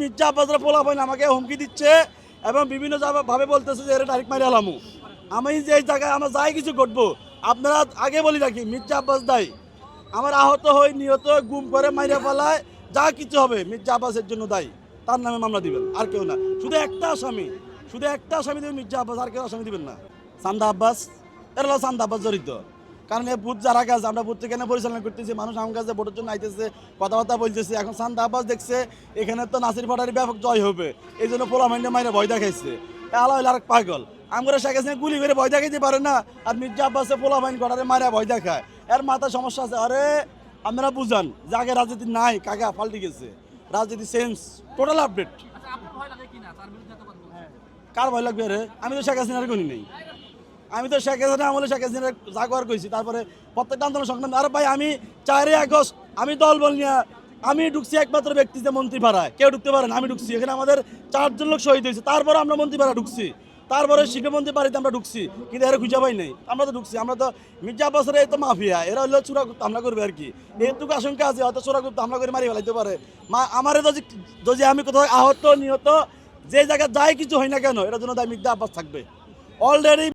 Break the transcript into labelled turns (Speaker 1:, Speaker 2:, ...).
Speaker 1: মির্জা আব্বাসের পোলাপাইন আমাকে হুমকি দিচ্ছে এবং বিভিন্ন ভাবে বলতেছে যে এরা ডাইরেক্ট মারি আলামু। আমি যে জায়গায় আমার যাই কিছু ঘটবো, আপনারা আগে বলি রাখি মির্জা আব্বাস দায়ী। আমার আহত হই, নিহত হই, গুম করে মাইরা ফেলায়, যা কিছু হবে মির্জা আব্বাসের জন্য দায়ী। তার নামে মামলা দিবেন, আর কেউ না। শুধু একটা আসামি দেবেন মির্জা আব্বাস, আর কেউ আসামি দিবেন না। চান্দা আব্বাস, এর হলো চান্দা আব্বাস জড়িত। কারণ এই বুথ যারা কাজ, আমরা বুথ থেকে পরিচালনা করতেছি, মানুষ আমার কাছে ভোটের জন্য আইতেছে, কথাবার্তা বলতেছে। এখন চান্দা আব্বাস দেখছে এখানে তো নাসির পাটারি ব্যাপক জয় হবে, এই জন্য পোলা মাইন্ডে মাইরে ভয় দেখাইছে। আল্লাহ আরেক পাগল, আমরা শেখ হাসিনা গুলি করে ভয় দেখাইতে পারে না, আর মির্জা আব্বাসে পোলা মাইন্ড গড়ারে মারা ভয় দেখায়। এর মাথায় সমস্যা আছে। আরে আপনারা বুঝান যে আগে রাজনীতি নাই, কাকা পাল্টে গেছে, রাজনীতি চেঞ্জ, টোটাল আপডেট। কার ভয় লাগবে রে? আমি তো শেখ হাসিনার গুলি নেই, আমি তো শেখ হাসিনা আমলে শেখ হাসিনার জাগোয়ার কইছি। তারপরে প্রত্যেকটা আন্দোলন সংগ্রাম, আরে ভাই আমি 4 আগস্ট আমি দল বল নিয়ে আমি ঢুকছি একমাত্র ব্যক্তি যে মন্ত্রী ভাড়ায়, কেউ ঢুকতে পারেন, আমি ঢুকছি। এখানে আমাদের 4 জন লোক শহীদ হয়েছে, তারপরে আমরা মন্ত্রী ভাড়া ঢুকছি, তারপরে শিল্পমন্ত্রী বাড়িতে আমরা ঢুকছি, কিন্তু এরা খুঁজে পাই নাই। আমরা তো ঢুকছি, আমরা তো মির্জা আব্বাসের এই তো মাফিয়া, এরা হলো চূড়া করতে হামলা করবে আর কি। এইটুকু আশঙ্কা আছে, হয়তো চূড়া করতে হামলা করে মারি ফেলাইতে পারে। আমারে যদি আমি কোথাও আহত নিহত যে জায়গায় যাই কিছু হয় না কেন, এটার জন্য দায় মির্জা আব্বাস থাকবে। অলরেডি